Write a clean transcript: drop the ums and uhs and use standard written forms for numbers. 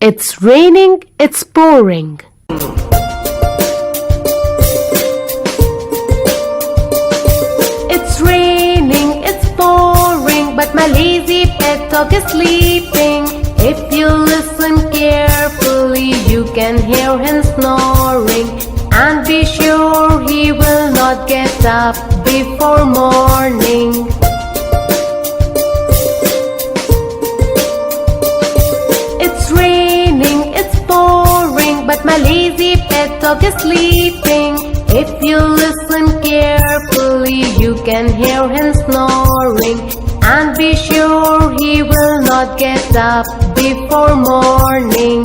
It's raining, it's pouring. It's raining, it's pouring, but my lazy pet dog is sleeping. If you listen carefully, you can hear him snoring. And be sure he will not get up before morning. It's raining, it's pouring, but my lazy pet dog is sleeping. If you listen carefully, you can hear him snoring. And be sure he will not get up before morning.